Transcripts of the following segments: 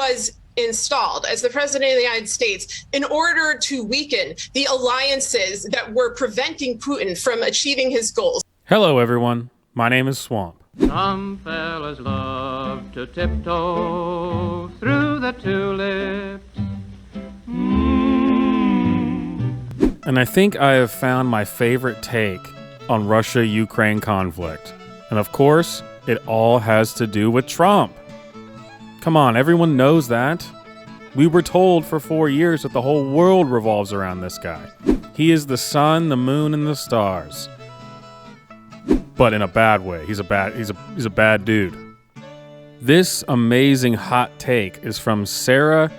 was installed as the president of the United States in order to weaken the alliances that were preventing Putin from achieving his goals. Hello, everyone. My name is Swamp. Some fellas love to tiptoe through the tulips. And I think I have found my favorite take on Russia-Ukraine conflict. And of course, it all has to do with Trump. Come on, everyone knows that. We were told for 4 years that the whole world revolves around this guy. He is the sun, the moon, and the stars. But in a bad way. He's a bad dude. This amazing hot take is from Sarah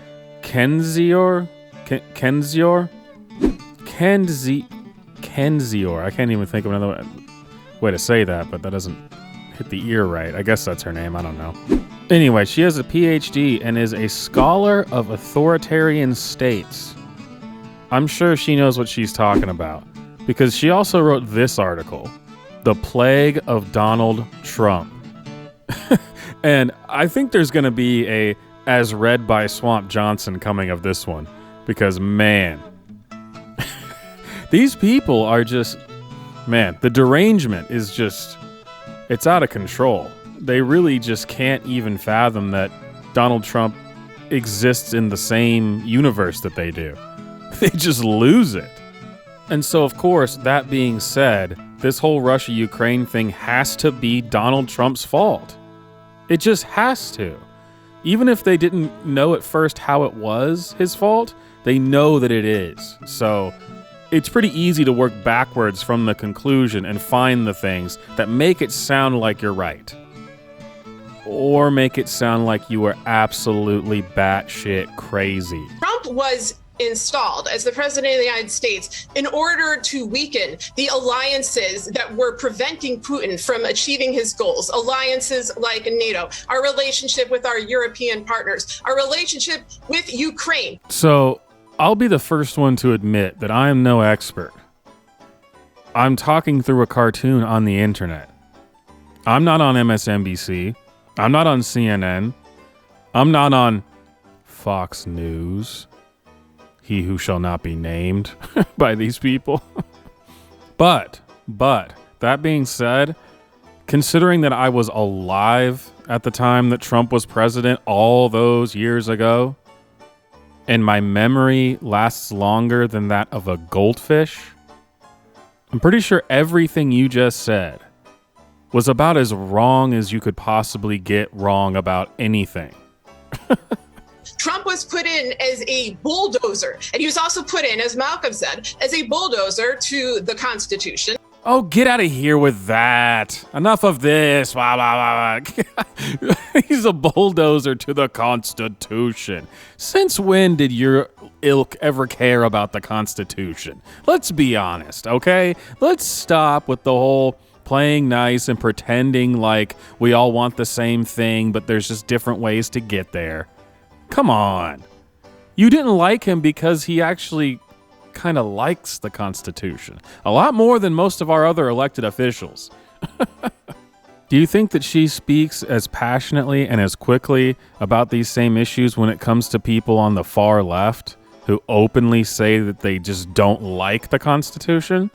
Kendzior. Kendzior. I can't even think of another way to say that, but that doesn't hit the ear right. I guess that's her name. I don't know. Anyway, she has a PhD and is a scholar of authoritarian states. I'm sure she knows what she's talking about because she also wrote this article, The Plague of Donald Trump. And I think there's going to be a as read by Swamp Johnson coming of this one because, man, these people are just, man, the derangement is just, it's out of control. They really just can't even fathom that Donald Trump exists in the same universe that they do. They just lose it. And so, of course, that being said, this whole Russia-Ukraine thing has to be Donald Trump's fault. It just has to. Even if they didn't know at first how it was his fault, they know that it is. So it's pretty easy to work backwards from the conclusion and find the things that make it sound like you're right. Or make it sound like you are absolutely batshit crazy. Trump was installed as the president of the United States in order to weaken the alliances that were preventing Putin from achieving his goals. Alliances like NATO, our relationship with our European partners, our relationship with Ukraine. So I'll be the first one to admit that I am no expert. I'm talking through a cartoon on the internet. I'm not on MSNBC. I'm not on CNN. I'm not on Fox News. He who shall not be named by these people. But, that being said, considering that I was alive at the time that Trump was president all those years ago, and my memory lasts longer than that of a goldfish, I'm pretty sure everything you just said was about as wrong as you could possibly get wrong about anything. Trump was put in as a bulldozer, and he was also put in, as Malcolm said, as a bulldozer to the Constitution. Oh, get out of here with that. Enough of this. Blah, blah, blah. He's a bulldozer to the Constitution. Since when did your ilk ever care about the Constitution? Let's be honest, okay? Let's stop with the whole playing nice and pretending like we all want the same thing, but there's just different ways to get there. Come on. You didn't like him because he actually kind of likes the Constitution. A lot more than most of our other elected officials. Do you think that she speaks as passionately and as quickly about these same issues when it comes to people on the far left who openly say that they just don't like the Constitution?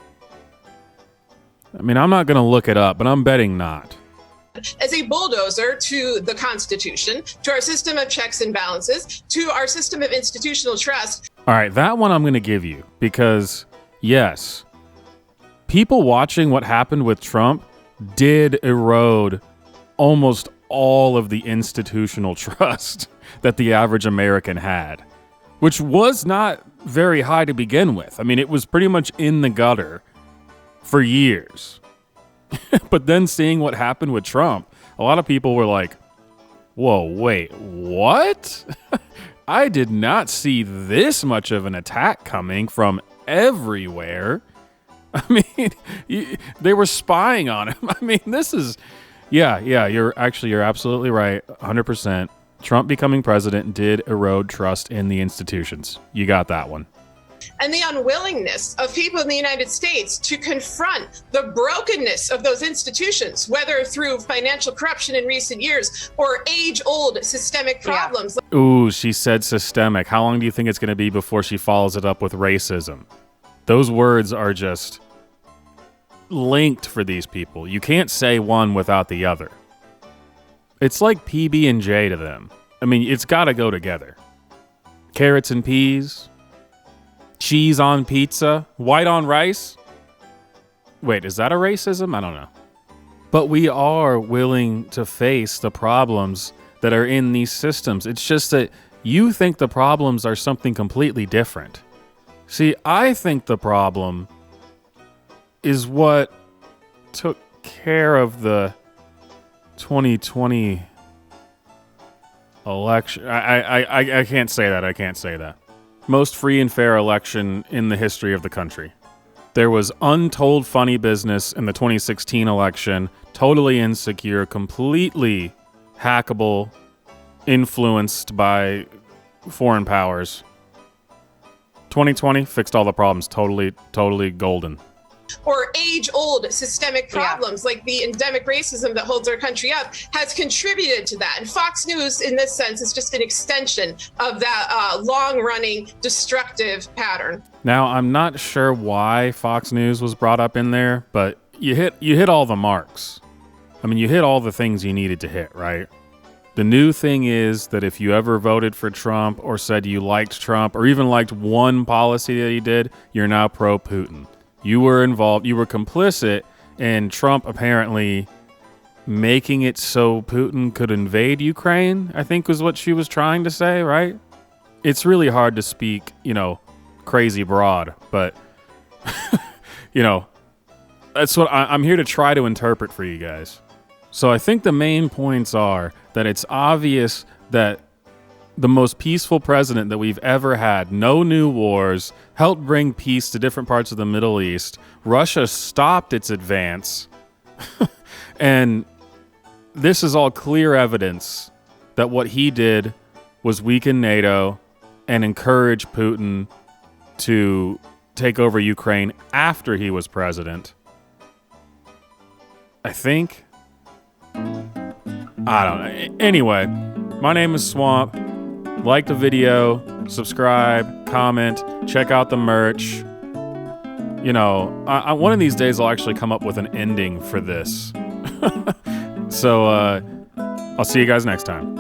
I mean, I'm not going to look it up, but I'm betting not. As a bulldozer to the Constitution, to our system of checks and balances, to our system of institutional trust. All right, that one I'm going to give you because, yes, people watching what happened with Trump did erode almost all of the institutional trust that the average American had, which was not very high to begin with. I mean, it was pretty much in the gutter for years. But then seeing what happened with Trump, a lot of people were like, whoa, wait, what? I did not see this much of an attack coming from everywhere. I mean, they were spying on him. I mean, this is, yeah, you're absolutely right. 100%. Trump becoming president did erode trust in the institutions. You got that one. and the unwillingness of people in the United States to confront the brokenness of those institutions, whether through financial corruption in recent years or age-old systemic problems. Ooh, she said systemic. How long do you think it's going to be before she follows it up with racism? Those words are just linked for these people. You can't say one without the other. It's like PB&J to them. I mean, it's got to go together. Carrots and peas, cheese on pizza, white on rice. Wait, is that a racism? I don't know. But we are willing to face the problems that are in these systems. It's just that you think the problems are something completely different. See, I think the problem is what took care of the 2020 election. I can't say that. I can't say that. Most free and fair election in the history of the country. There was untold funny business in the 2016 election. Totally insecure, completely hackable, influenced by foreign powers. 2020 fixed all the problems. Totally golden. Or age-old systemic problems like the endemic racism that holds our country up has contributed to that. And Fox News, in this sense, is just an extension of that long-running destructive pattern. Now, I'm not sure why Fox News was brought up in there, but you hit all the marks. I mean, you hit all the things you needed to hit, right? The new thing is that if you ever voted for Trump or said you liked Trump or even liked one policy that he did, you're now pro-Putin. You were involved, you were complicit in Trump apparently making it so Putin could invade Ukraine, I think was what she was trying to say, right? It's really hard to speak, crazy broad, but, that's what I'm here to try to interpret for you guys. So I think the main points are that it's obvious that the most peaceful president that we've ever had, no new wars, helped bring peace to different parts of the Middle East. Russia stopped its advance. And this is all clear evidence that what he did was weaken NATO and encourage Putin to take over Ukraine after he was president. I think. I don't know. Anyway, my name is Swamp. Like the video, subscribe, comment, check out the merch. One of these days I'll actually come up with an ending for this. So, I'll see you guys next time.